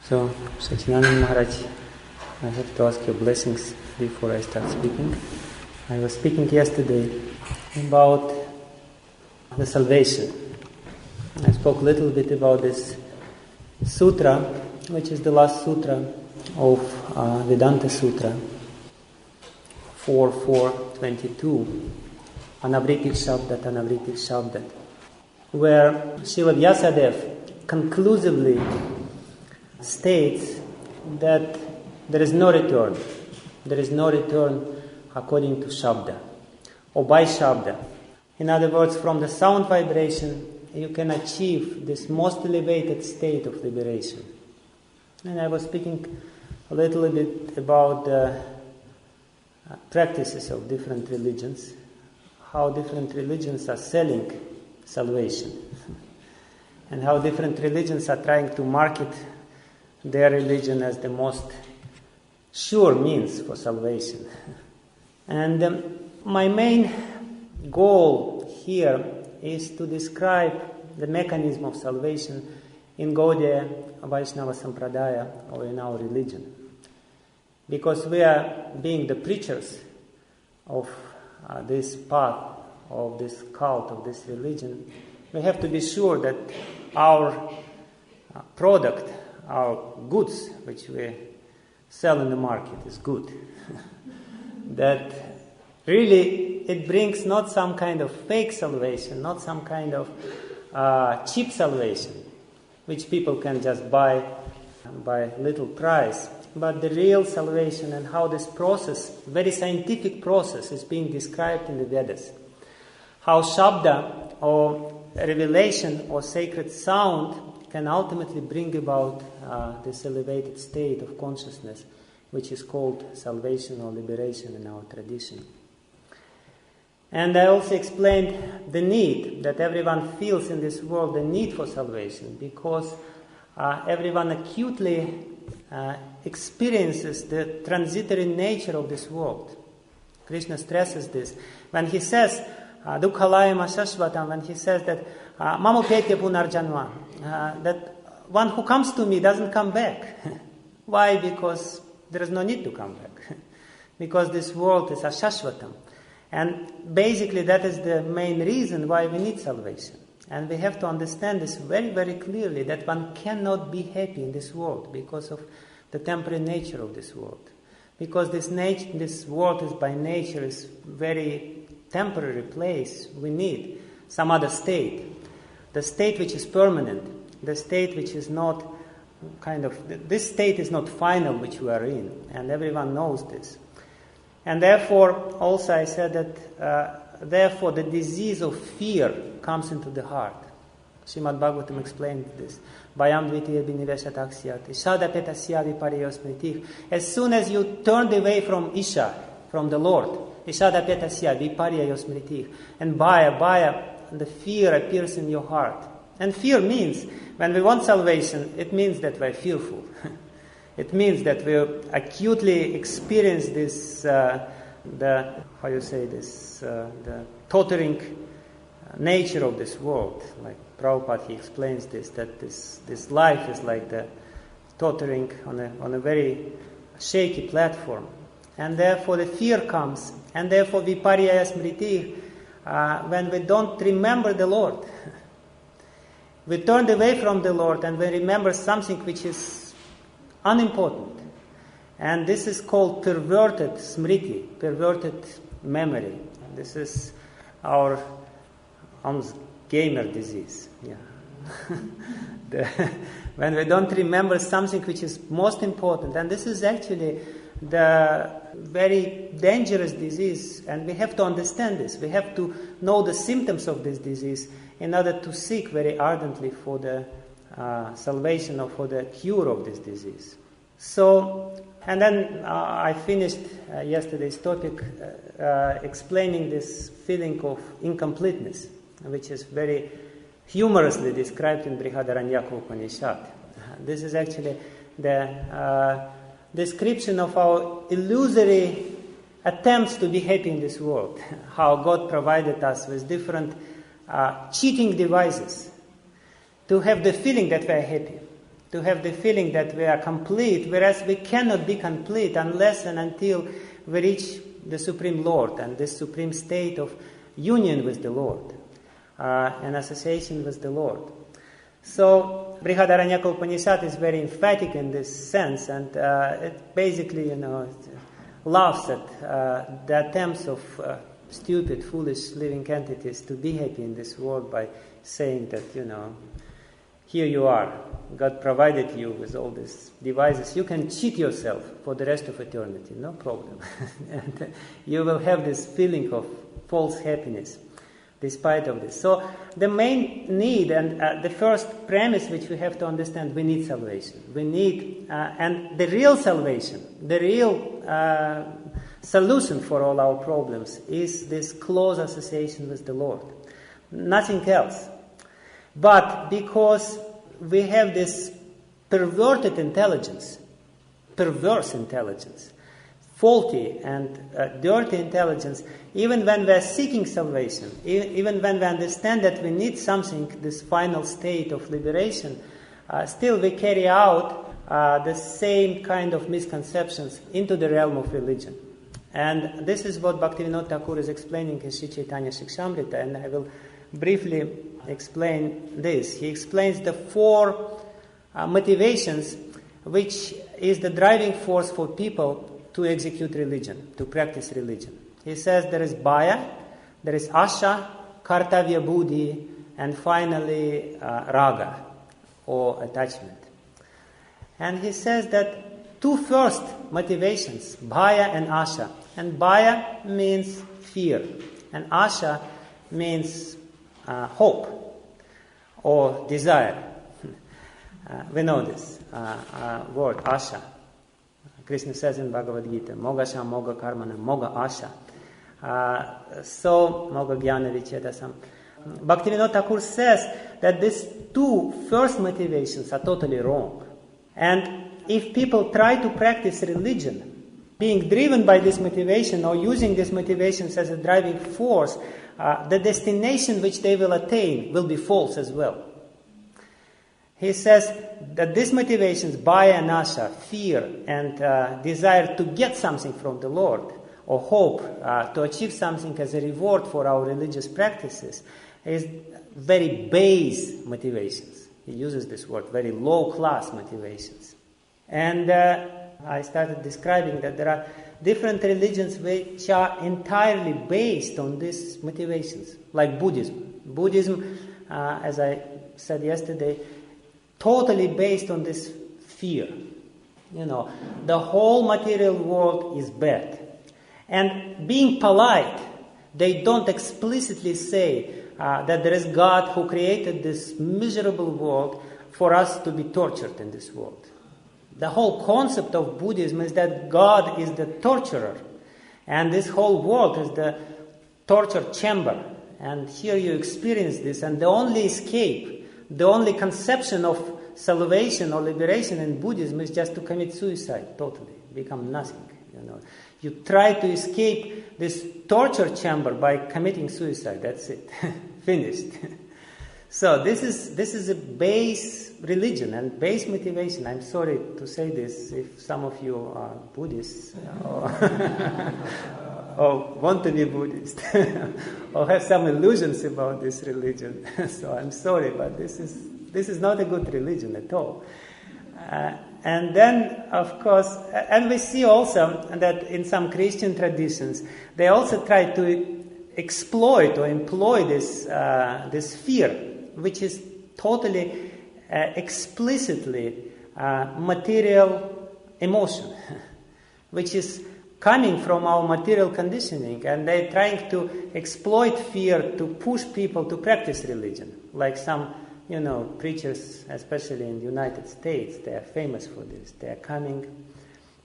So, Sachinananda Maharaj, I have to ask your blessings before I start speaking. I was speaking yesterday about the salvation. I spoke a little bit about this sutra, which is the last sutra of Vedanta Sutra 4.4.22, Anavritit Shabdat, where Srila Vyasadeva conclusively states that there is no return. There is no return according to Shabda, or by Shabda. In other words, from the sound vibration, you can achieve this most elevated state of liberation. And I was speaking a little bit about the practices of different religions, how different religions are selling salvation, and how different religions are trying to market their religion as the most sure means for salvation. And my main goal here is to describe the mechanism of salvation in Gaudiya Vaishnava Sampradaya, or in our religion. Because we are being the preachers of this path, of this cult, of this religion, we have to be sure that our product, our goods, which we sell in the market, is good. That really it brings not some kind of fake salvation, not some kind of cheap salvation, which people can just buy by little price, but the real salvation, and how this process, very scientific process, is being described in the Vedas. How Shabda, or revelation, or sacred sound, can ultimately bring about this elevated state of consciousness, which is called salvation or liberation in our tradition. And I also explained the need that everyone feels in this world, the need for salvation, because everyone acutely experiences the transitory nature of this world. Krishna stresses this. When he says, Dukhalayam Ashashvatam, when he says that Mamupetya Punarjanva, that one who comes to me doesn't come back. Why? Because there is no need to come back. Because this world is Ashashvatam. And basically that is the main reason why we need salvation. And we have to understand this very, very clearly, that one cannot be happy in this world because of the temporary nature of this world. Because this world is by nature is very temporary place. We need some other state. The state which is permanent. The state which is not this state is not final, which we are in. And everyone knows this. And therefore, also I said that, therefore the disease of fear comes into the heart. Srimad Bhagavatam explained this. Bayam dvitiya biniveshataksyat, ishada petasya vipariyosmritih. As soon as you turned away from Isha, from the Lord, ishada petasya vipariyosmritih, and bhaya, the fear appears in your heart. And fear means, when we want salvation, it means that we're fearful. It means that we acutely experience this, the tottering nature of this world. Like Prabhupada, he explains this, that this life is like the tottering on a very shaky platform. And therefore the fear comes, and therefore vipariyaya smriti, when we don't remember the Lord. We turned away from the Lord and we remember something which is unimportant. And this is called perverted smriti, perverted memory. This is our Alzheimer's disease. Yeah. When we don't remember something which is most important. And this is actually the very dangerous disease. And we have to understand this. We have to know the symptoms of this disease in order to seek very ardently for the salvation or for the cure of this disease. So, and then I finished yesterday's topic explaining this feeling of incompleteness, which is very humorously described in Brihadaranyaka Upanishad. This is actually the description of our illusory attempts to be happy in this world, how God provided us with different cheating devices to have the feeling that we are happy. to have the feeling that we are complete, whereas we cannot be complete unless and until we reach the Supreme Lord and this supreme state of union with the Lord and association with the Lord. So Brihadaranyaka Upanishad is very emphatic in this sense, and it basically, laughs at the attempts of stupid, foolish living entities to be happy in this world by saying that, here you are, God provided you with all these devices. You can cheat yourself for the rest of eternity, no problem. And you will have this feeling of false happiness despite of this. So the main need and the first premise which we have to understand, we need salvation. We need, and the real salvation, the real solution for all our problems is this close association with the Lord. Nothing else. But because we have this perverted intelligence, perverse intelligence, faulty and dirty intelligence, even when we are seeking salvation, even when we understand that we need something, this final state of liberation, still we carry out the same kind of misconceptions into the realm of religion. And this is what Bhaktivinoda Thakur is explaining in Sri Chaitanya Shikshamrita, and I will briefly explain this. He explains the 4 motivations which is the driving force for people to execute religion, to practice religion. He says there is bhaya, there is asha, kartavya buddhi, and finally raga, or attachment. And he says that 2 first motivations, bhaya and asha. And bhaya means fear, and asha means hope or desire. We know this word, asha. Krishna says in Bhagavad Gita, moga sham, moga karmana, moga asha. So, moga jnana vichedasam. Bhaktivinoda Thakur says that these 2 first motivations are totally wrong. And if people try to practice religion, being driven by this motivation or using these motivations as a driving force, the destination which they will attain will be false as well. He says that these motivations, bhaya and asha, fear and desire to get something from the Lord, or hope to achieve something as a reward for our religious practices, is very base motivations. He uses this word, very low-class motivations. And I started describing that there are different religions which are entirely based on these motivations, like Buddhism. Buddhism, as I said yesterday, totally based on this fear. The whole material world is bad. And being polite, they don't explicitly say that there is God who created this miserable world for us to be tortured in this world. The whole concept of Buddhism is that God is the torturer, and this whole world is the torture chamber. And here you experience this, and the only escape, the only conception of salvation or liberation in Buddhism is just to commit suicide totally, become nothing. You try to escape this torture chamber by committing suicide. That's it. Finished. So this is a base religion and base motivation. I'm sorry to say this if some of you are Buddhists or want to be Buddhist or have some illusions about this religion. So I'm sorry, but this is not a good religion at all. And then, of course, and we see also that in some Christian traditions, they also try to exploit or employ this fear, which is totally explicitly material emotion, which is coming from our material conditioning, and they're trying to exploit fear to push people to practice religion, like some preachers, especially in the United States, they are famous for this. They are coming,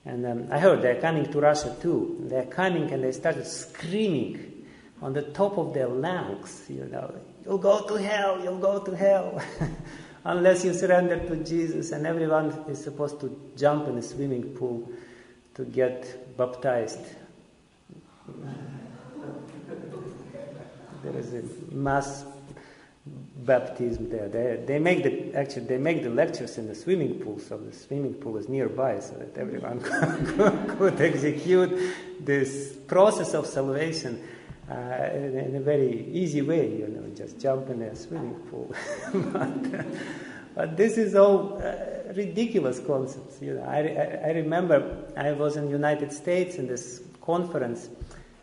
and I heard they're coming to Russia too. They're coming and they started screaming on the top of their lungs, you'll go to hell, you'll go to hell, unless you surrender to Jesus, and everyone is supposed to jump in a swimming pool to get baptized. There is a mass baptism there. They make the lectures in the swimming pool, so the swimming pool is nearby, so that everyone could execute this process of salvation in a very easy way. Just jump in a swimming pool. But this is all ridiculous concepts. I remember I was in the United States in this conference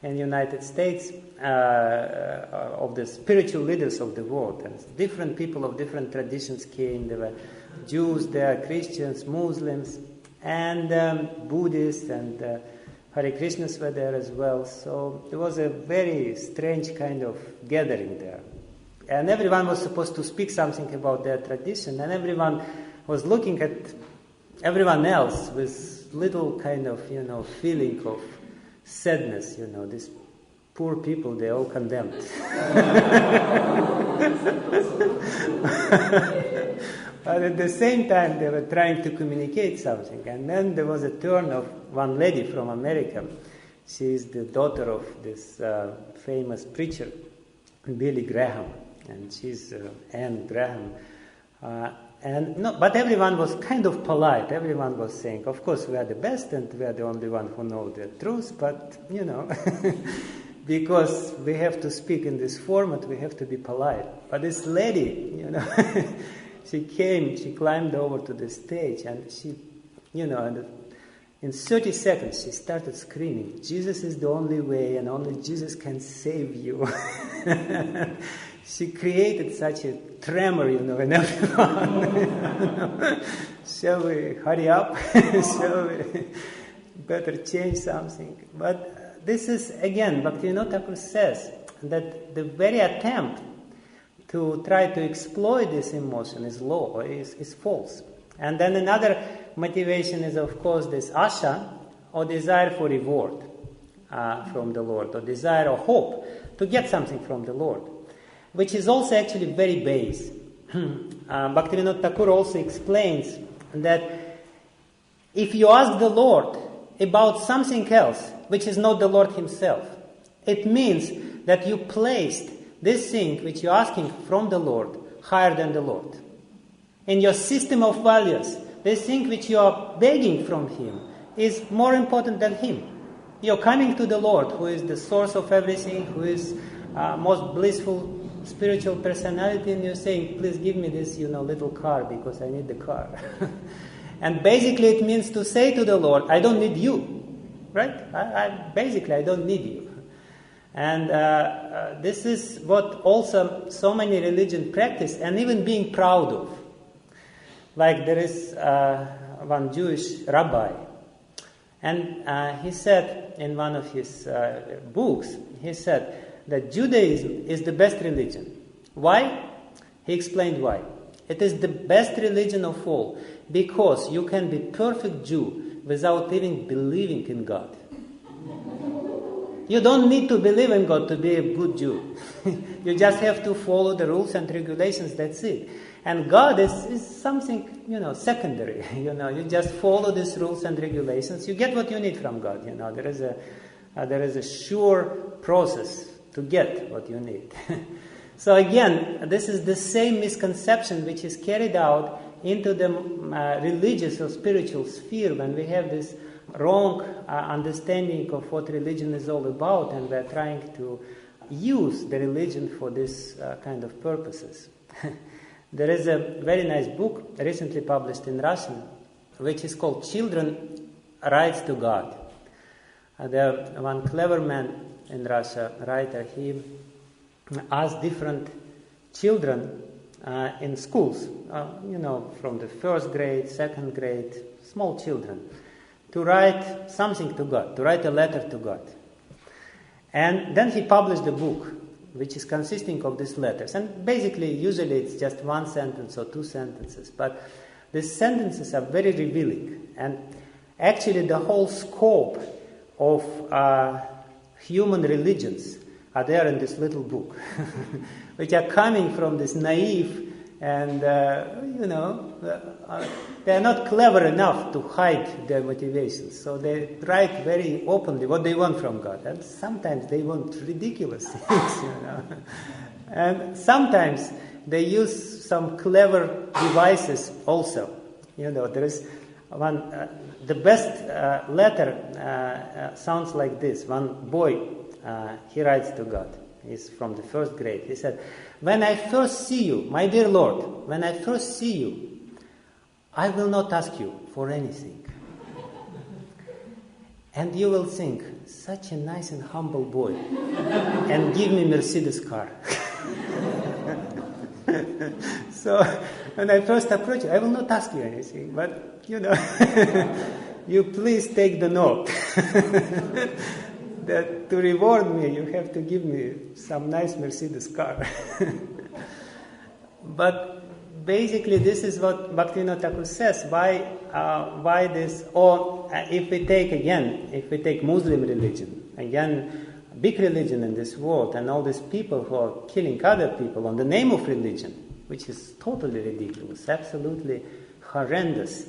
in the United States of the spiritual leaders of the world, and different people of different traditions came. There were Jews there, Christians, Muslims, and Buddhists, and Hare Krishnas were there as well. So it was a very strange kind of gathering there. And everyone was supposed to speak something about their tradition, and everyone was looking at everyone else with little kind of, feeling of sadness. These poor people, they all condemned. But at the same time, they were trying to communicate something. And then there was a turn of one lady from America. She is the daughter of this famous preacher, Billy Graham. And she's Anne Graham. But everyone was kind of polite. Everyone was saying, of course, we are the best and we are the only one who know the truth, but, because we have to speak in this format, we have to be polite. But this lady, she climbed over to the stage, and she, in 30 seconds, she started screaming, Jesus is the only way, and only Jesus can save you. She created such a tremor, in everyone. Shall we hurry up? Shall we better change something? But this is, again, Bhaktivinoda Thakur says that the very attempt to try to exploit this emotion is low, is false. And then another motivation is, of course, this asha, or desire for reward from the Lord, or desire or hope to get something from the Lord, which is also actually very base. Bhaktivinoda Thakur also explains that if you ask the Lord about something else, which is not the Lord Himself, it means that you placed this thing which you're asking from the Lord higher than the Lord. In your system of values, this thing which you are begging from Him is more important than Him. You're coming to the Lord, who is the source of everything, who is most blissful spiritual personality, and you're saying, please give me this, little car, because I need the car. And basically it means to say to the Lord, I don't need you, right? I don't need you. And this is what also so many religions practice, and even being proud of. Like there is one Jewish rabbi, and he said in one of his books, he said that Judaism is the best religion. Why? He explained why. It is the best religion of all, because you can be perfect Jew without even believing in God. You don't need to believe in God to be a good Jew. You just have to follow the rules and regulations, that's it. And God is something, secondary. You just follow these rules and regulations. You get what you need from God. There is a sure process to get what you need. So again, this is the same misconception which is carried out into the religious or spiritual sphere when we have this wrong understanding of what religion is all about, and we're trying to use the religion for this kind of purposes. There is a very nice book recently published in Russian, which is called Children Rights to God. One clever man in Russia, writer, he asked different children in schools, from the first grade, second grade, small children, to write something to God, to write a letter to God. And then he published a book, which is consisting of these letters. And basically, usually it's just one sentence or two sentences, but these sentences are very revealing. And actually, the whole scope of human religions are there in this little book, which are coming from this naive and, they're not clever enough to hide their motivations. So they write very openly what they want from God. And sometimes they want ridiculous things, And sometimes they use some clever devices also. There is one, the best letter sounds like this. One boy, he writes to God. He's from the first grade. He said, "When I first see you, my dear Lord, when I first see you, I will not ask you for anything. And you will think, such a nice and humble boy, and give me Mercedes car." So, when I first approach you, I will not ask you anything, but, you please take the note. That to reward me, you have to give me some nice Mercedes car. But basically, this is what Bhaktivinoda Thakur says. Why this? Or if we take Muslim religion, again, big religion in this world, and all these people who are killing other people on the name of religion, which is totally ridiculous, absolutely horrendous.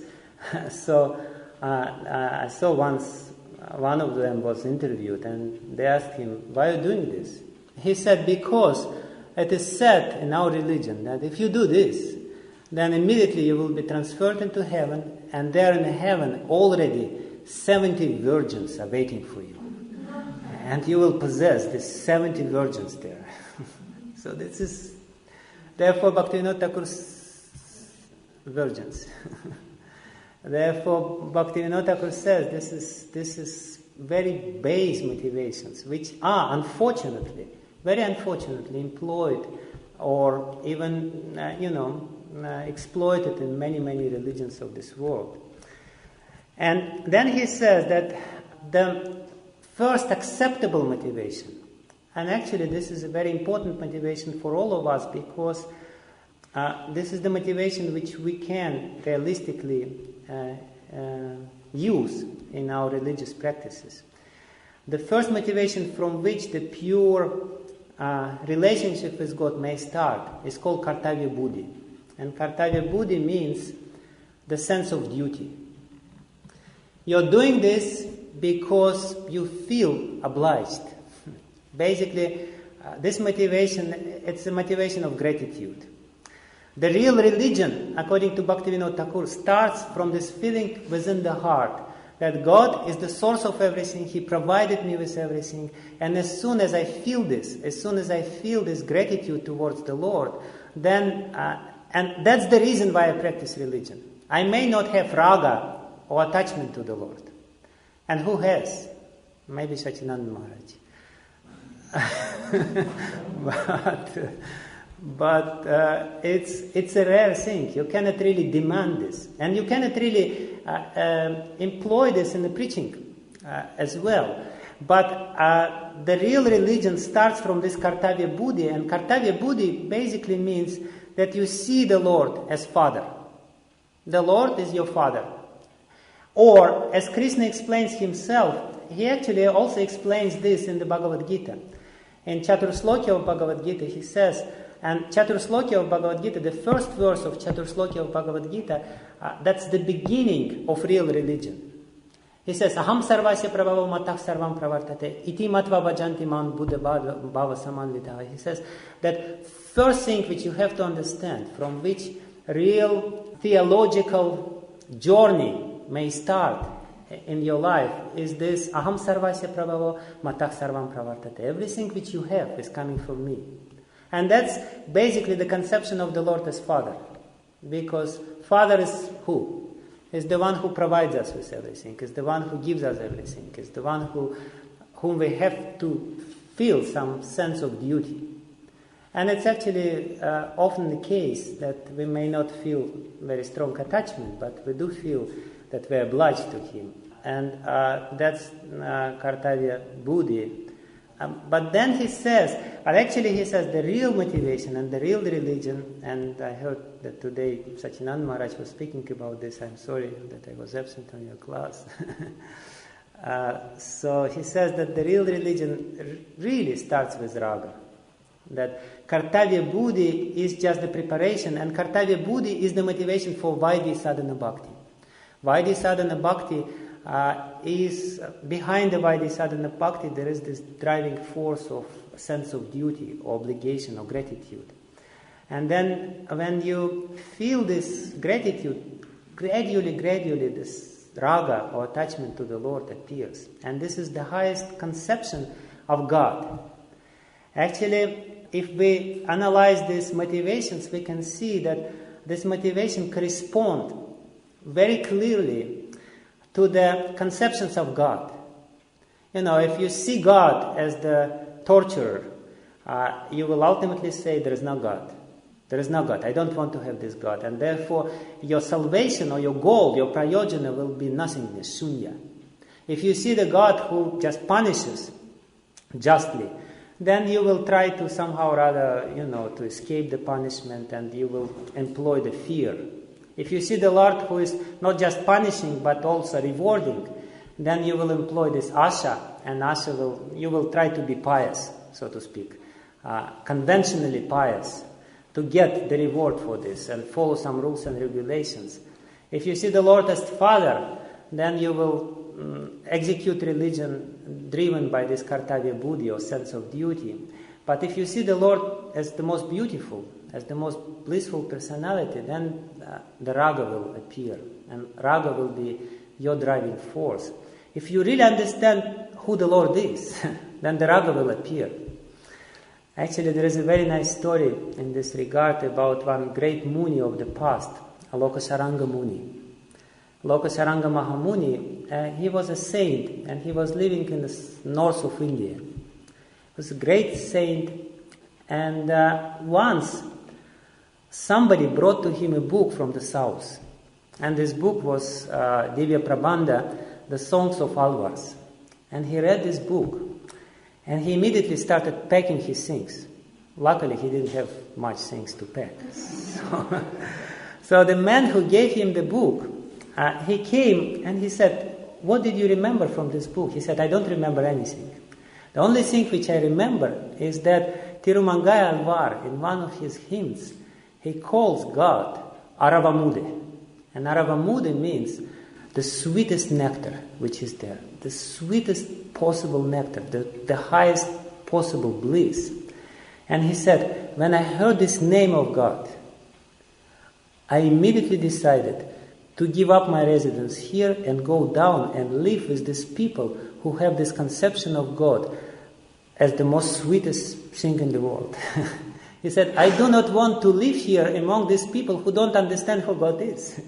So I saw once one of them was interviewed, and they asked him, "Why are you doing this?" He said, "Because it is said in our religion that if you do this, then immediately you will be transferred into heaven, and there in heaven already 70 virgins are waiting for you. And you will possess these 70 virgins there." So this is, therefore, Bhaktivinoda Thakur's virgins. Therefore, Bhaktivinoda Thakur says this is very base motivations, which are unfortunately, very unfortunately employed or even, exploited in many, many religions of this world. And then he says that the first acceptable motivation, and actually this is a very important motivation for all of us, because this is the motivation which we can realistically use in our religious practices. The first motivation from which the pure relationship with God may start is called Kartavya Buddhi. And Kartavya Buddhi means the sense of duty. You're doing this because you feel obliged. Basically, this motivation, it's a motivation of gratitude. The real religion, according to Bhaktivinoda Thakur, starts from this feeling within the heart that God is the source of everything, He provided me with everything, and as soon as I feel this gratitude towards the Lord, then, and that's the reason why I practice religion. I may not have raga or attachment to the Lord. And who has? Maybe Sachinanda Maharaj. But it's a rare thing. You cannot really demand this. And you cannot really employ this in the preaching as well. But the real religion starts from this Kartavya Buddhi. And Kartavya Buddhi basically means that you see the Lord as Father. The Lord is your Father. Or, as Krishna explains himself, he actually also explains this in the Bhagavad Gita. In Chaturslokya of Bhagavad Gita, he says, and Chaturslokya of Bhagavad Gita, the first verse of Chaturslokya of Bhagavad Gita, that's the beginning of real religion. He says, "Aham sarvasya prabhava matah sarvam pravartate, iti matva bhajanti man buddha bhava samanvitaha." He says that first thing which you have to understand, from which real theological journey may start in your life, is this aham sarvasya prabhava matah sarvam pravartate. Everything which you have is coming from me. And that's basically the conception of the Lord as Father. Because Father is who? Is the one who provides us with everything, is the one who gives us everything, is the one whom we have to feel some sense of duty. And it's actually often the case that we may not feel very strong attachment, but we do feel that we're obliged to Him. And that's Kartavya Buddhi. But then he says the real motivation and the real religion, and I heard that today Sachinanda Maharaj was speaking about this. I'm sorry that I was absent on your class. So he says that the real religion really starts with raga. That Kartavya Buddhi is just the preparation, and Kartavya Buddhi is the motivation for Vaidhi Sadhana Bhakti. Vaidhi Sadhana Bhakti is behind the Vaidhi Sadhana Bhakti, there is this driving force of sense of duty, or obligation, or gratitude. And then when you feel this gratitude, gradually this raga or attachment to the Lord appears. And this is the highest conception of God. Actually, if we analyze these motivations, we can see that this motivation corresponds very clearly to the conceptions of God. If you see God as the torturer, you will ultimately say there is no God. There is no God. I don't want to have this God. And therefore, your salvation or your goal, your prayojana will be nothingness, shunya. If you see the God who just punishes justly, then you will try to somehow rather, to escape the punishment, and you will employ the fear. If you see the Lord who is not just punishing but also rewarding, then you will employ this asha, and you will try to be pious, so to speak, conventionally pious, to get the reward for this and follow some rules and regulations. If you see the Lord as Father, then you will execute religion driven by this kartavya buddhi or sense of duty. But if you see the Lord as the most beautiful, as the most blissful personality, then the raga will appear, and raga will be your driving force. If you really understand who the Lord is, then the raga will appear. Actually, there is a very nice story in this regard about one great Muni of the past, Lokasaranga Muni. Lokasaranga Mahamuni, he was a saint, and he was living in the north of India. He was a great saint, and once somebody brought to him a book from the south, and this book was Divya Prabandha, the Songs of Alvars. And he read this book, and he immediately started packing his things. Luckily, he didn't have much things to pack. So the man who gave him the book, he came and he said, "What did you remember from this book?" He said, "I don't remember anything. The only thing which I remember is that Tirumangai Alvar, in one of his hymns, he calls God Aravamude. And Aravamude means the sweetest nectar which is there, the sweetest possible nectar, the highest possible bliss." And he said, "When I heard this name of God, I immediately decided to give up my residence here and go down and live with these people who have this conception of God as the most sweetest thing in the world." He said, "I do not want to live here among these people who don't understand who God is.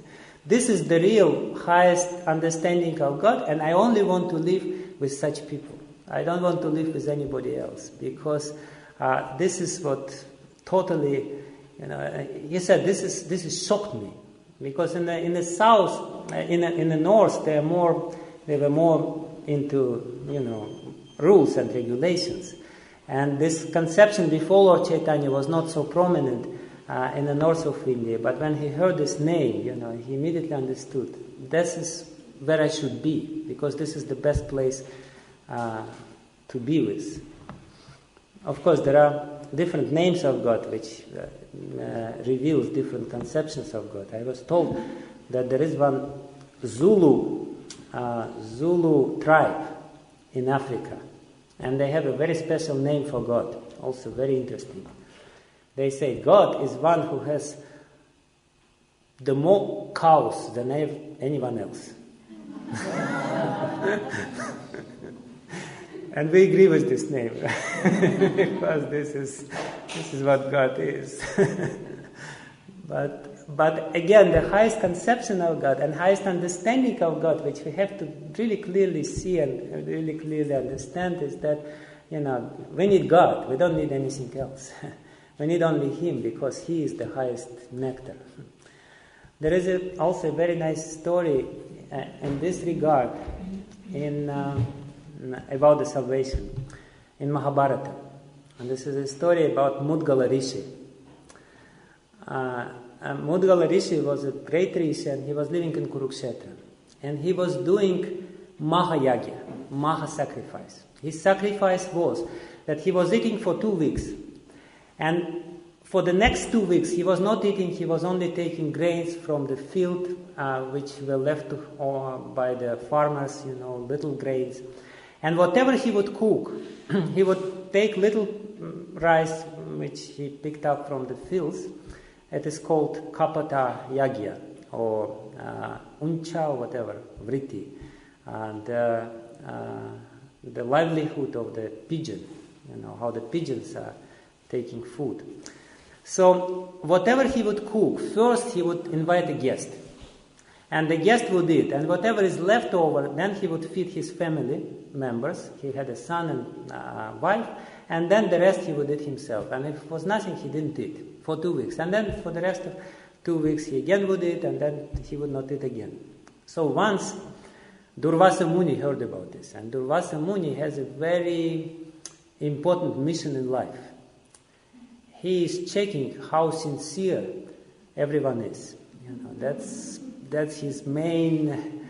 This is the real highest understanding of God, and I only want to live with such people. I don't want to live with anybody else, because this is what totally, he said, this is shocked me, because in the south, in the north, they were more into rules and regulations, and this conception before Lord Chaitanya was not so prominent in the north of India. But when he heard this name, he immediately understood, this is where I should be, because this is the best place to be with. Of course, there are different names of God which reveals different conceptions of God. I was told that there is one Zulu tribe in Africa, and they have a very special name for God, also very interesting. They say God is one who has the more cows than anyone else. And we agree with this name, because this is what God is. But again, the highest conception of God and highest understanding of God, which we have to really clearly see and really clearly understand, is that we need God. We don't need anything else. We need only Him, because He is the highest nectar. There is also a very nice story in this regard about the salvation in Mahabharata. And this is a story about Mudgala Rishi. Mudgala Rishi was a great rishi, and he was living in Kurukshetra. And he was doing Mahayagya, Maha sacrifice. His sacrifice was that he was eating for 2 weeks. And for the next 2 weeks, he was not eating, he was only taking grains from the field, which were left by the farmers, little grains. And whatever he would cook, he would take little rice which he picked up from the fields. It is called kapata yagya, or uncha, or whatever, vritti, and the livelihood of the pigeon, how the pigeons are taking food. So whatever he would cook, first he would invite a guest, and the guest would eat, and whatever is left over, then he would feed his family members. He had a son and wife, and then the rest he would eat himself. And if it was nothing, he didn't eat for 2 weeks. And then for the rest of 2 weeks, he again would eat, and then he would not eat again. So once Durvasa Muni heard about this, and Durvasa Muni has a very important mission in life. He is checking how sincere everyone is. That's his main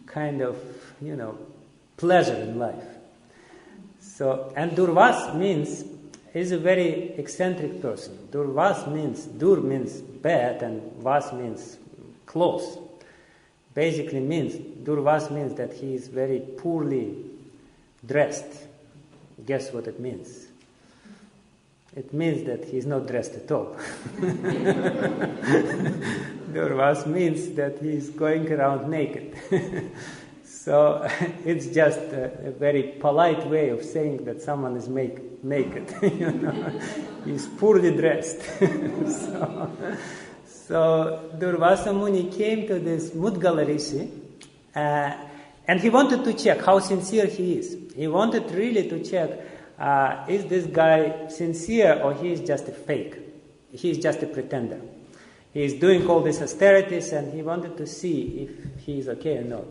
kind of, pleasure in life. So, and Durvas means, he's a very eccentric person. Durvas means, Dur means bad, and Vas means close. Basically means, Durvas means that he is very poorly dressed. Guess what it means? It means that he's not dressed at all. Durvas means that he's going around naked. So it's just a very polite way of saying that someone is naked. He's poorly dressed. So Durvasa Muni came to this Mudgala Rishi, and he wanted to check how sincere he is. He wanted really to check, is this guy sincere or he is just a fake? He is just a pretender. He is doing all these austerities, and he wanted to see if he is okay or not.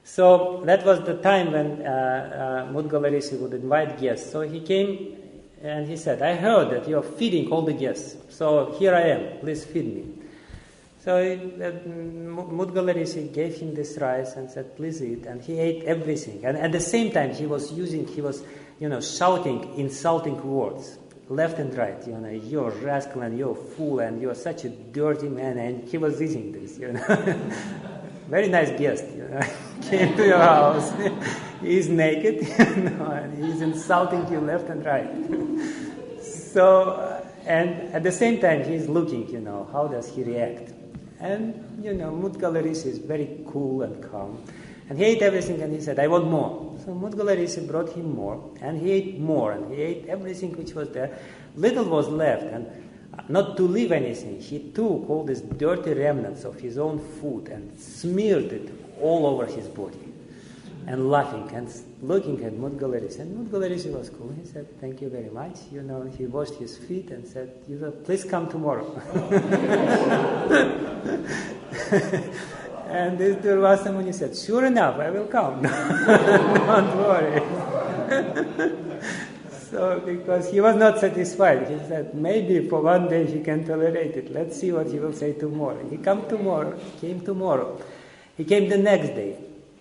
So that was the time when Mudgala Rishi would invite guests. So he came and he said, I heard that you are feeding all the guests. So here I am, please feed me. So Mudgala Rishi gave him this rice and said, please eat. And he ate everything. And at the same time, he was shouting insulting words, left and right. You're a rascal, and you're a fool, and you're such a dirty man. And he was eating this, Very nice guest, came to your house. He's naked, and he's insulting you left and right. So, and at the same time, he's looking, how does he react? And, Mudgala Rishi is very cool and calm. And he ate everything, and he said, I want more. So Mudgala Rishi brought him more, and he ate more, and he ate everything which was there. Little was left, and not to leave anything, he took all these dirty remnants of his own food and smeared it all over his body, and laughing and looking at Mudgala Rishi. And Mudgala Rishi was cool. He said, thank you very much. He washed his feet and said, please come tomorrow. And this Durvasa Muni said, sure enough, I will come. Don't worry. So, because he was not satisfied, he said, maybe for one day he can tolerate it. Let's see what he will say tomorrow. He came tomorrow. He came the next day.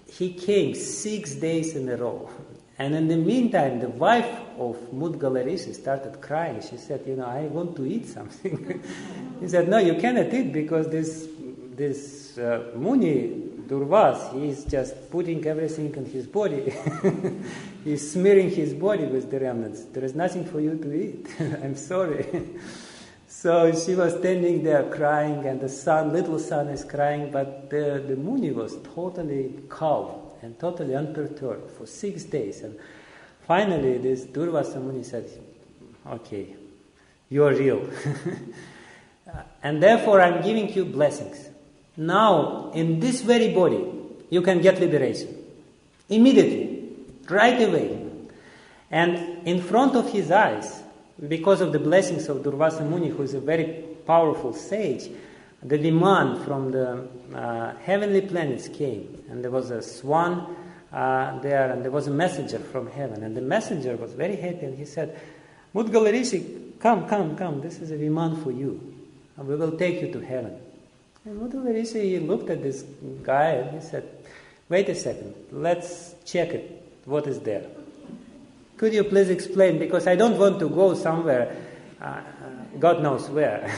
He came 6 days in a row. And in the meantime, the wife of Mudgala Rishi started crying. She said, I want to eat something. He said, no, you cannot eat, because this Muni, Durvas, he is just putting everything in his body. He's smearing his body with the remnants. There is nothing for you to eat. I'm sorry. So she was standing there crying, and the little son is crying, but the Muni was totally calm and totally unperturbed for 6 days. And finally, this Durvasa Muni said, okay, you are real. And therefore I'm giving you blessings. Now, in this very body, you can get liberation. Immediately, right away. And in front of his eyes, because of the blessings of Durvasa Muni, who is a very powerful sage, the Viman from the heavenly planets came. And there was a swan there, and there was a messenger from heaven. And the messenger was very happy, and he said, Mudgala Rishi, come, this is a Viman for you. And we will take you to heaven. And Mudgala Rishi looked at this guy and he said, wait a second, let's check it, what is there. Could you please explain, because I don't want to go somewhere, God knows where.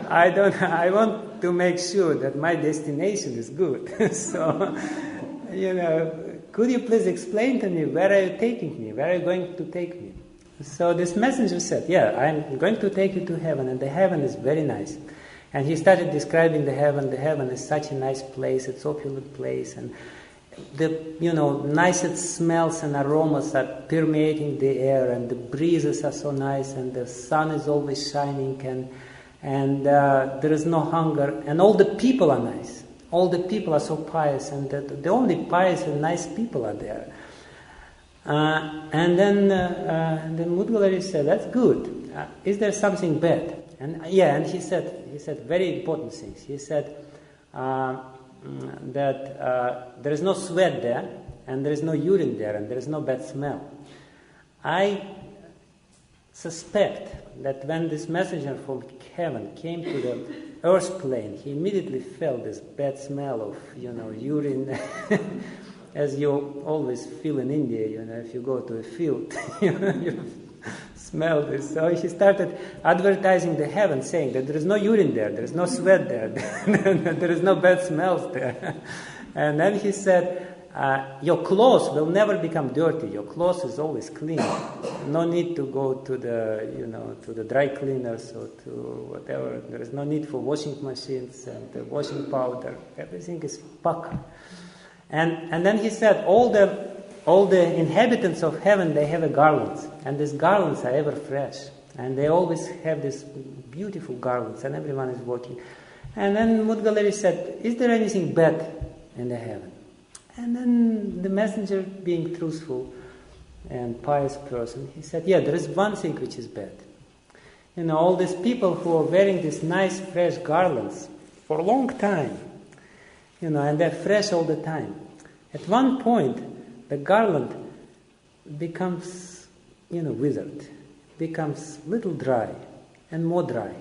I want to make sure that my destination is good. So, could you please explain to me, where are you taking me? Where are you going to take me? So this messenger said, yeah, I'm going to take you to heaven, and the heaven is very nice. And he started describing the heaven. The heaven is such a nice place, it's opulent place, and the nicest smells and aromas are permeating the air, and the breezes are so nice, and the sun is always shining, and there is no hunger, and all the people are nice. All the people are so pious, and the only pious and nice people are there. And then Mudgalari said, "That's good. Is there something bad?" And he said very important things. He said that there is no sweat there, and there is no urine there, and there is no bad smell. I suspect that when this messenger from heaven came to the earth plane, he immediately felt this bad smell of urine, as you always feel in India. If you go to a field, you smell this. So he started advertising the heaven, saying that there is no urine there, there is no sweat there, there is no bad smells there. And then he said, your clothes will never become dirty. Your clothes is always clean. No need to go to the dry cleaners or to whatever. There is no need for washing machines and washing powder. Everything is paka. And then he said, all the inhabitants of heaven, they have a garlands, and these garlands are ever fresh, and they always have these beautiful garlands, and everyone is walking. And then Mudgalari said, is there anything bad in the heaven? And then the messenger, being truthful and pious person, he said, yeah, there is one thing which is bad. All these people who are wearing these nice fresh garlands for a long time, and they're fresh all the time. At one point, the garland becomes, withered, becomes little dry and more dry.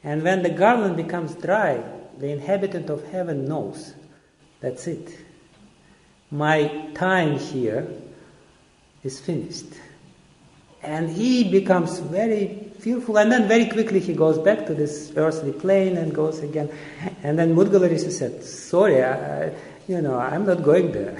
And when the garland becomes dry, the inhabitant of heaven knows, that's it. My time here is finished. And he becomes very fearful, and then very quickly he goes back to this earthly plane and goes again. And then Mudgalari said, sorry, I'm not going there.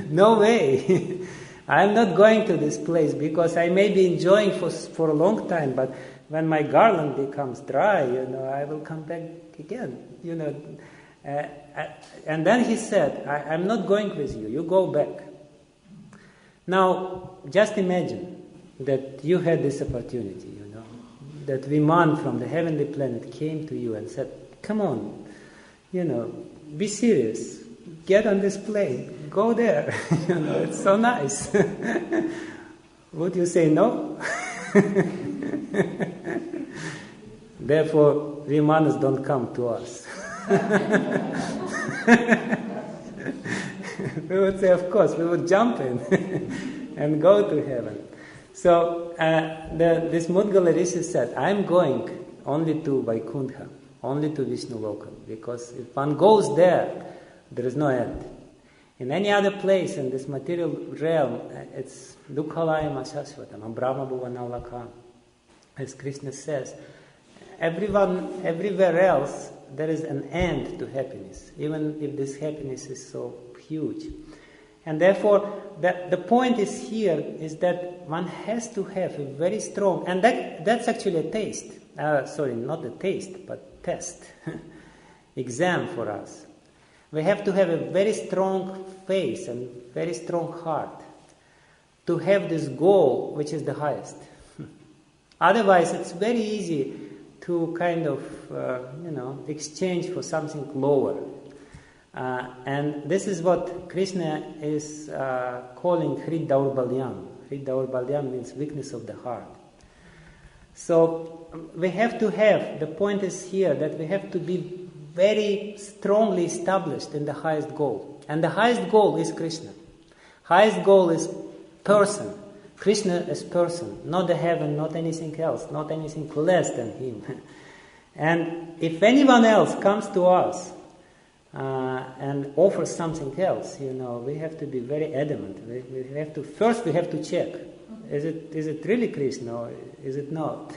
No way. I'm not going to this place, because I may be enjoying for a long time, but when my garland becomes dry, I will come back again. And then he said, I'm not going with you. You go back. Now, just imagine that you had this opportunity, that Viman from the heavenly planet came to you and said, come on, be serious, get on this plane, go there, it's so nice. Would you say no? Therefore, Vimanas don't come to us. We would say, of course, we would jump in and go to heaven. So this Mudgalari said, I'm going only to Vaikuntha, only to Vishnu Loka, because if one goes there, there is no end. In any other place in this material realm, it's Dukhalayam Ashashvatam, Brahma Bhuvanalaka, as Krishna says. Everywhere else, there is an end to happiness, even if this happiness is so huge. And therefore, the point is here is that one has to have a very strong, and that's actually a taste. Sorry, not a taste, but test, exam for us. We have to have a very strong faith and very strong heart to have this goal, which is the highest. Otherwise, it's very easy to kind of, exchange for something lower. And this is what Krishna is calling Hrid Daurbalyam. Hrid Daurbalyam means weakness of the heart. So we have to have, the point is here, that we have to be very strongly established in the highest goal. And the highest goal is Krishna. Highest goal is person. Krishna is person, not the heaven, not anything else, not anything less than him. And if anyone else comes to us and offers something else, we have to be very adamant. We have to check. Is it really Krishna or is it not?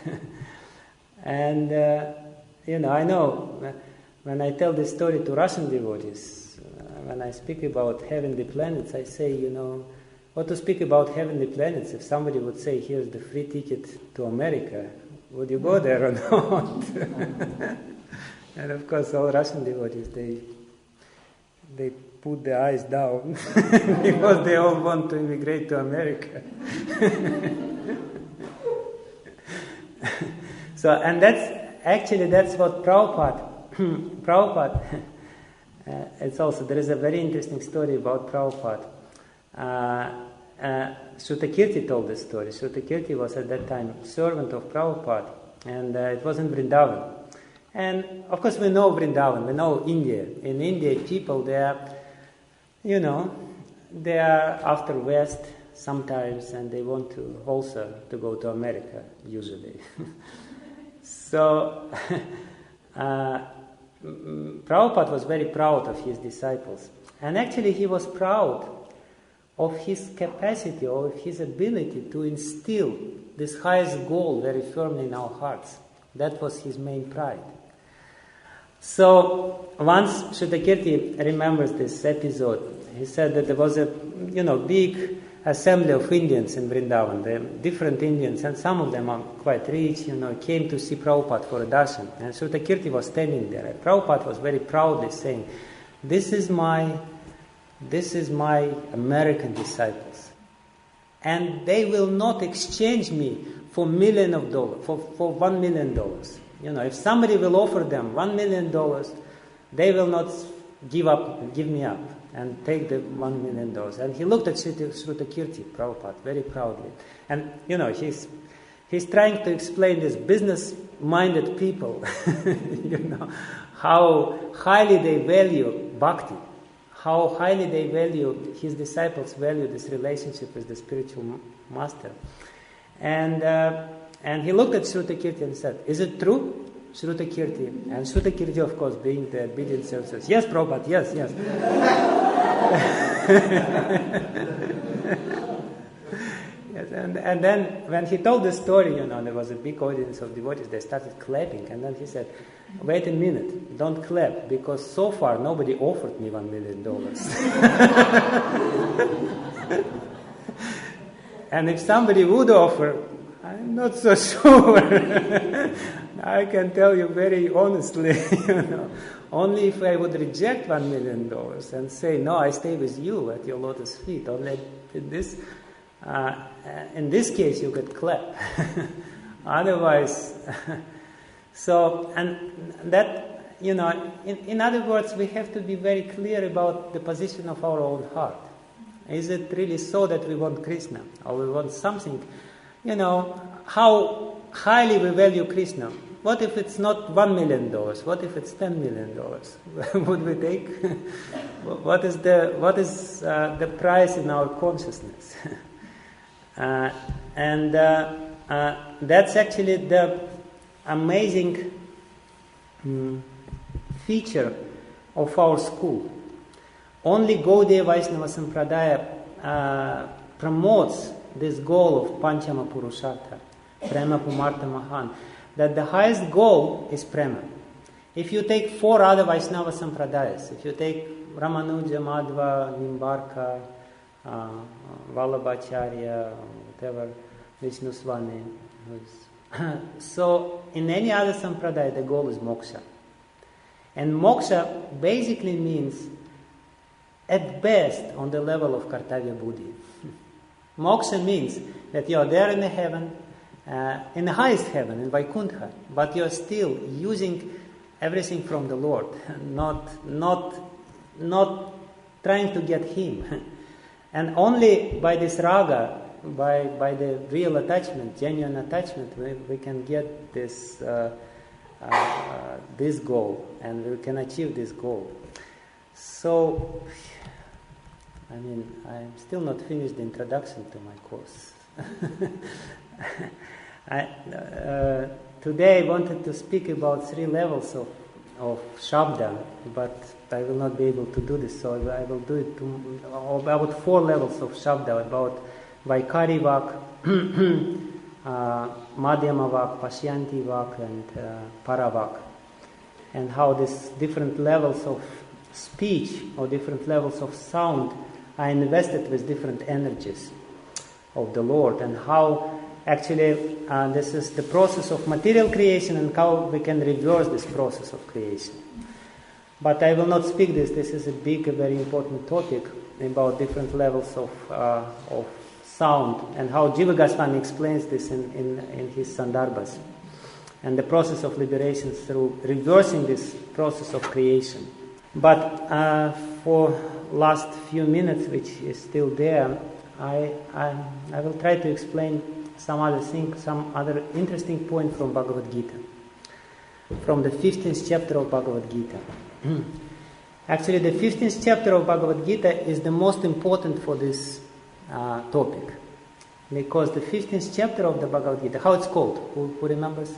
And I know when I tell this story to Russian devotees, when I speak about heavenly planets, I say, what to speak about heavenly planets? If somebody would say, here's the free ticket to America, would you go there or not? And of course, all Russian devotees, they put their eyes down because they all want to immigrate to America. So, and that's what Prabhupada, it's also, there is a very interesting story about Prabhupada. Shrutakirti told this story. Shrutakirti was at that time servant of Prabhupada, and it was in Vrindavan. And of course we know Vrindavan, we know India. In India, people, they are after West sometimes, and they want to also to go to America, usually. So, Prabhupada was very proud of his disciples. And actually he was proud of his capacity, or of his ability to instill this highest goal very firmly in our hearts. That was his main pride. So once Shrutakirti remembers this episode, he said that there was a big assembly of Indians in Vrindavan, the different Indians, and some of them are quite rich, came to see Prabhupada for a darshan. And Shrutakirti was standing there. And Prabhupada was very proudly saying, this is my American disciples. And they will not exchange me for $1 million, for $1 million. If somebody will offer them $1 million, they will not give me up and take the $1 million. And he looked at Shrutakirti, Prabhupada, very proudly. And, he's trying to explain this business-minded people, how highly they value bhakti, how highly they value, his disciples value this relationship with the spiritual master. And he looked at Shrutakirti and said, is it true, Shrutakirti? And Shrutakirti, of course, being the obedient servant, says, yes, Prabhupada, yes. Yes, and then when he told the story, there was a big audience of devotees, they started clapping, and then he said, wait a minute, don't clap, because so far nobody offered me $1 million. And if somebody would offer, I'm not so sure. I can tell you very honestly, only if I would reject $1 million and say, no, I stay with you at your lotus feet, only in this case you could clap. Otherwise, so, and that, in other words, we have to be very clear about the position of our own heart. Is it really so that we want Krishna, or we want something? How highly we value Krishna. What if it's not $1 million? What if it's $10 million? Would we take? What is the price in our consciousness? And that's actually the amazing feature of our school. Only Gaudiya Vaishnava Sampradaya promotes this goal of Panchama Purushartha, Prema Pumartha Mahan, that the highest goal is Prema. If you take 4 other Vaishnava Sampradayas, if you take Ramanuja, Madhva, Nimbarka, Vallabhacharya, whatever, Vishnuswami, so in any other Sampradaya the goal is moksha. And moksha basically means at best on the level of Kartavya Buddhi. Moksha means that you are there in the heaven, in the highest heaven, in Vaikuntha, but you are still using everything from the Lord, not trying to get Him. And only by this raga, by the real attachment, genuine attachment, we can get this this goal, and we can achieve this goal. So, I'm still not finished the introduction to my course. Today I wanted to speak about 3 levels of Shabda, but I will not be able to do this, so I will do it about 4 levels of Shabda, about Vaikari Vak, Madhyama Vak, Pashyanti Vak, and Paravak, and how these different levels of speech or different levels of sound are invested with different energies of the Lord, and how actually this is the process of material creation and how we can reverse this process of creation. But I will not speak this. This is a big, very important topic about different levels of sound, and how Jiva Goswami explains this in his Sandarbhas, and the process of liberation through reversing this process of creation. But for last few minutes, which is still there, I will try to explain some other interesting point from Bhagavad Gita, from the 15th chapter of Bhagavad Gita. Actually, the 15th chapter of Bhagavad Gita is the most important for this topic, because the 15th chapter of the Bhagavad Gita, how it's called? Who remembers?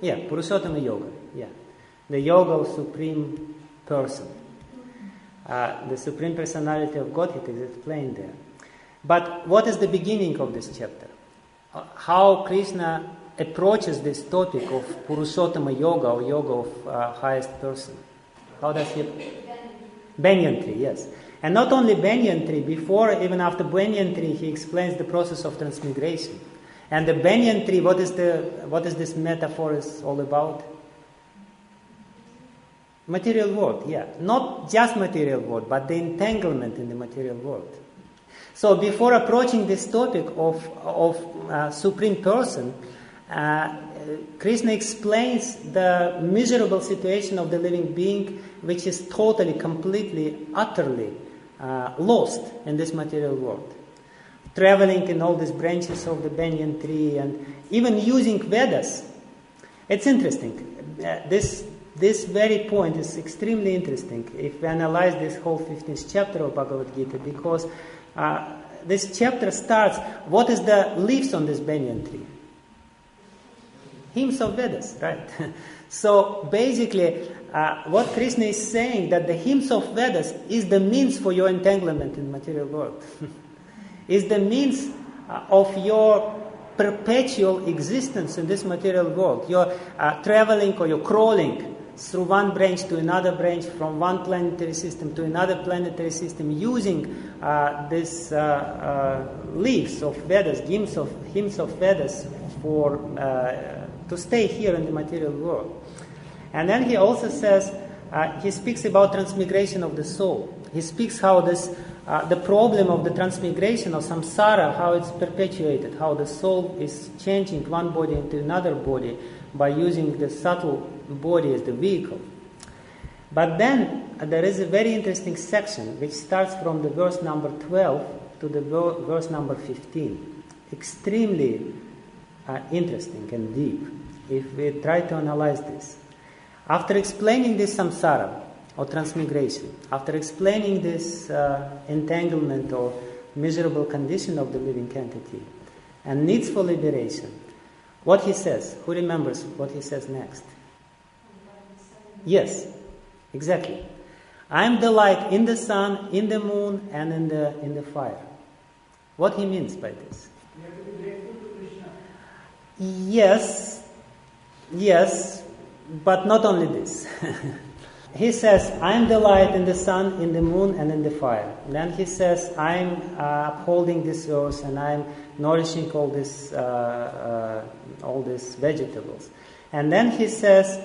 Yeah, Purushottama Yoga. Yeah, the yoga of Supreme Person. The Supreme Personality of Godhead is explained there. But what is the beginning of this chapter? How Krishna approaches this topic of Purushottama Yoga, or yoga of highest person. How does he? Banyan tree, yes. And not only banyan tree, before, even after banyan tree, he explains the process of transmigration. And the banyan tree, what is this metaphor is all about? Material world, yeah. Not just material world, but the entanglement in the material world. So before approaching this topic of Supreme Person, Krishna explains the miserable situation of the living being, which is totally, completely, utterly lost in this material world. Traveling in all these branches of the banyan tree, and even using Vedas. It's interesting. This very point is extremely interesting if we analyze this whole 15th chapter of Bhagavad Gita, because this chapter starts, what is the leaves on this banyan tree? Hymns of Vedas, right? So basically, what Krishna is saying, that the hymns of Vedas is the means for your entanglement in the material world. Is the means of your perpetual existence in this material world. You're traveling, or you're crawling through one branch to another branch, from one planetary system to another planetary system, using these leaves of Vedas, hymns of Vedas, for to stay here in the material world. And then he also says, he speaks about transmigration of the soul. He speaks how this the problem of the transmigration of samsara, how it's perpetuated, how the soul is changing one body into another body by using the subtle body as the vehicle. But then there is a very interesting section which starts from the verse number 12 to the verse number 15. Extremely interesting and deep if we try to analyze this. After explaining this samsara, or transmigration, after explaining this entanglement or miserable condition of the living entity and needs for liberation, what he says, who remembers what he says next? Yes, exactly. I am the light in the sun, in the moon, and in the fire. What he means by this? You have to be grateful to Krishna. Yes, but not only this. He says, I am the light in the sun, in the moon, and in the fire. Then he says, I am upholding this earth, and I am nourishing all these vegetables. And then he says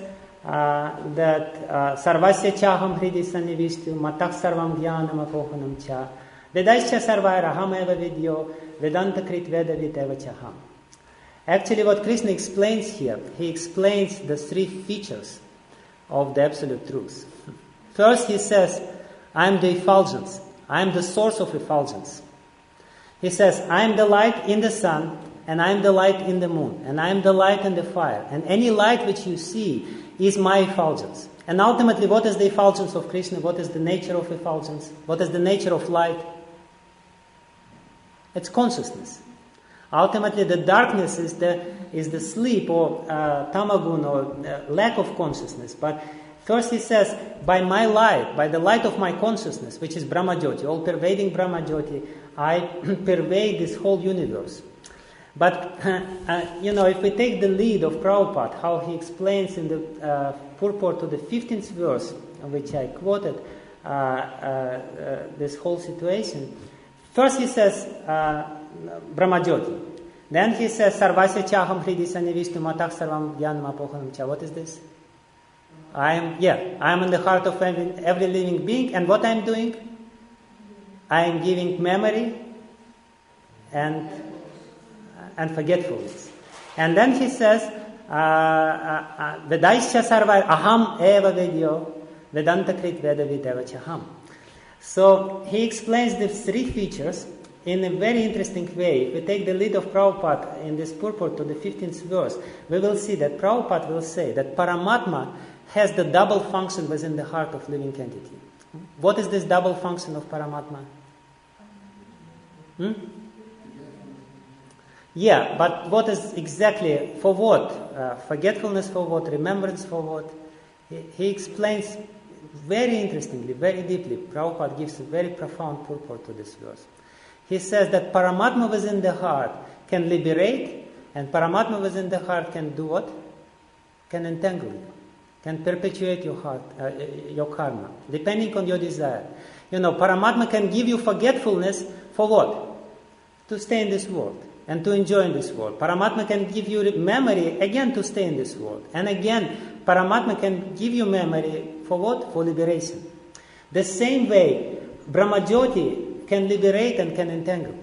that Sarvasya chaham hridi sannivishtu matak sarvam jnanam apohanam cha vedaischa sarvai raham eva vidyo vedanta krit veda viteva chaham. Actually, what Krishna explains here, he explains the three features of the absolute truth. First, he says, I am the effulgence. I am the source of effulgence. He says, I am the light in the sun, and I am the light in the moon, and I am the light in the fire. And any light which you see is my effulgence. And ultimately, what is the effulgence of Krishna? What is the nature of effulgence? What is the nature of light? It's consciousness. Ultimately, the darkness is the sleep, or tamagun, or lack of consciousness. But first he says, by my light, by the light of my consciousness, which is Brahma Jyoti, all-pervading Brahma Jyoti, I pervade this whole universe. But, if we take the lead of Prabhupada, how he explains in the purport to the 15th verse, which I quoted, this whole situation, first he says, Brahmajyoti. Then he says, Sarvasya chaham hridi sanivishtu matah sarvam dhyanam apohanam cha. What is this? I am in the heart of every living being, and what I am doing? I am giving memory and forgetfulness. And then he says, Vedaisya sarvai aham eva vedyo vedanta krit veda videva chaham. So he explains these three features in a very interesting way. If we take the lead of Prabhupada in this purport to the 15th verse, we will see that Prabhupada will say that Paramatma has the double function within the heart of living entity. What is this double function of Paramatma? Yeah, but what is exactly, for what? Forgetfulness for what? Remembrance for what? He explains very interestingly, very deeply. Prabhupada gives a very profound purport to this verse. He says that Paramatma within the heart can liberate, and Paramatma within the heart can do what? Can entangle you, can perpetuate your heart, your karma, depending on your desire. Paramatma can give you forgetfulness for what? To stay in this world and to enjoy in this world. Paramatma can give you memory again to stay in this world. And again, Paramatma can give you memory for what? For liberation. The same way, Brahmajyoti can liberate and can entangle.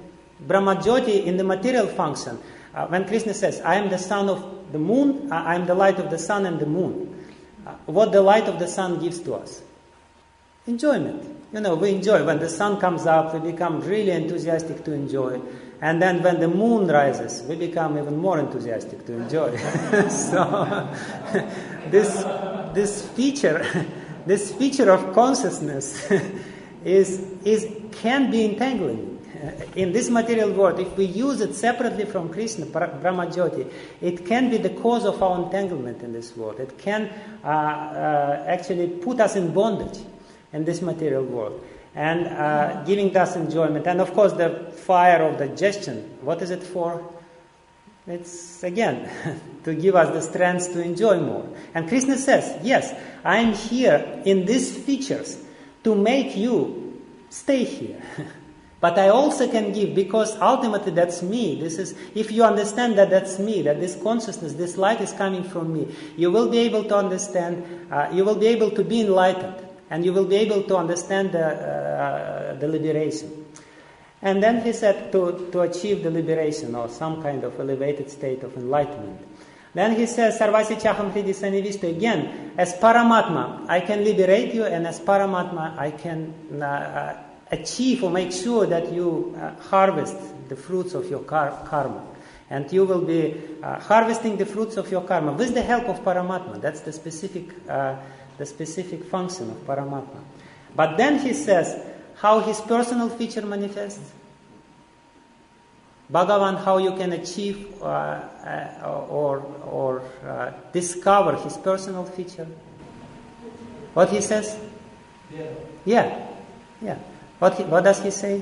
Brahmajyoti in the material function, when Krishna says, I am the son of the moon, I am the light of the sun and the moon. What the light of the sun gives to us? Enjoyment. We enjoy. When the sun comes up, we become really enthusiastic to enjoy. And then when the moon rises, we become even more enthusiastic to enjoy. So this feature of consciousness can be entangling. In this material world, if we use it separately from Krishna, Brahmajyoti, it can be the cause of our entanglement in this world. It can actually put us in bondage in this material world, and giving us enjoyment. And of course, the fire of digestion, what is it for? It's, again, to give us the strength to enjoy more. And Krishna says, yes, I am here in these features to make you stay here. But I also can give, because ultimately that's me. This is, if you understand that that's me, that this consciousness, this light is coming from me, you will be able to understand, you will be able to be enlightened. And you will be able to understand the liberation. And then he said to achieve the liberation or some kind of elevated state of enlightenment. Then he says, Sarvasya chaham hridi sanivishtu. Again, as Paramatma, I can liberate you, and as Paramatma, I can achieve or make sure that you harvest the fruits of your karma. And you will be harvesting the fruits of your karma with the help of Paramatma. That's the specific function of Paramatma. But then he says how his personal feature manifests. Bhagavan, how you can achieve or discover his personal feature. What he says? Yeah. What does he say?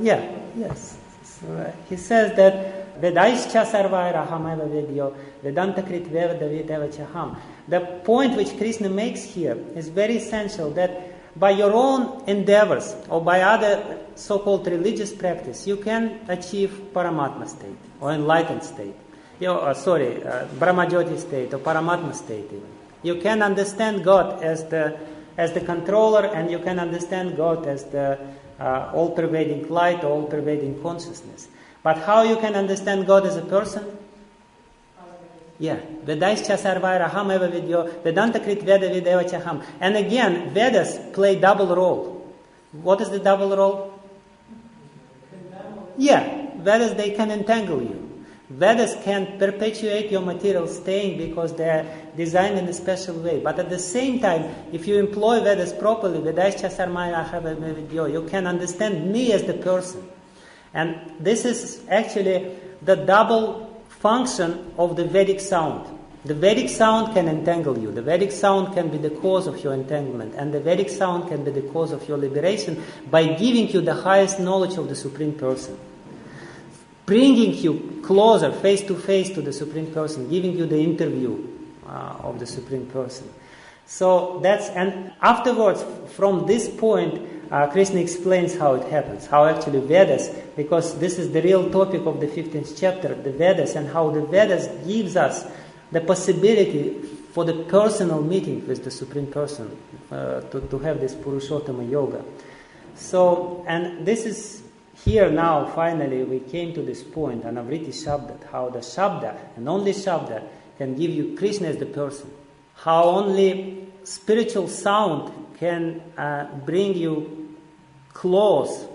Yes. So, he says that Vedaischa sarvaira hamaiva vedyo vedanta krit veda videva chaham. The point which Krishna makes here is very essential, that by your own endeavors or by other so-called religious practice, you can achieve Paramatma state or enlightened state. Brahmajyoti state or Paramatma state even. You can understand God as the controller, and you can understand God as the all-pervading light or all-pervading consciousness. But how you can understand God as a person? Vedaischa sarvaira ham eva vidyo vedanta krit veda videva chaham. And again, Vedas play double role. What is the double role? Vedas, they can entangle you. Vedas can perpetuate your material staying because they are designed in a special way. But at the same time, if you employ Vedas properly, Vedaischa sarvaira ham eva vidyo, you can understand me as the person. And this is actually the double function of the Vedic sound. The Vedic sound can entangle you. The Vedic sound can be the cause of your entanglement. And the Vedic sound can be the cause of your liberation by giving you the highest knowledge of the Supreme Person. bringing you closer, face to face to the Supreme Person, giving you the interview of the Supreme Person. So and afterwards, from this point, Krishna explains how it happens, how actually Vedas, because this is the real topic of the 15th chapter, the Vedas, and how the Vedas gives us the possibility for the personal meeting with the Supreme Person, to have this Purushottama Yoga. So, and this is here now, finally, we came to this point, Anavriti Shabda, how the Shabda, and only Shabda, can give you Krishna as the person. How only spiritual sound can bring you close,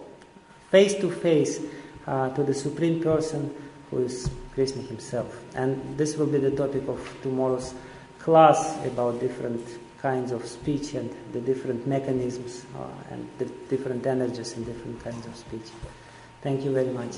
face to face, to the Supreme Person, who is Krishna himself. And this will be the topic of tomorrow's class, about different kinds of speech and the different mechanisms and the different energies in different kinds of speech. Thank you very much.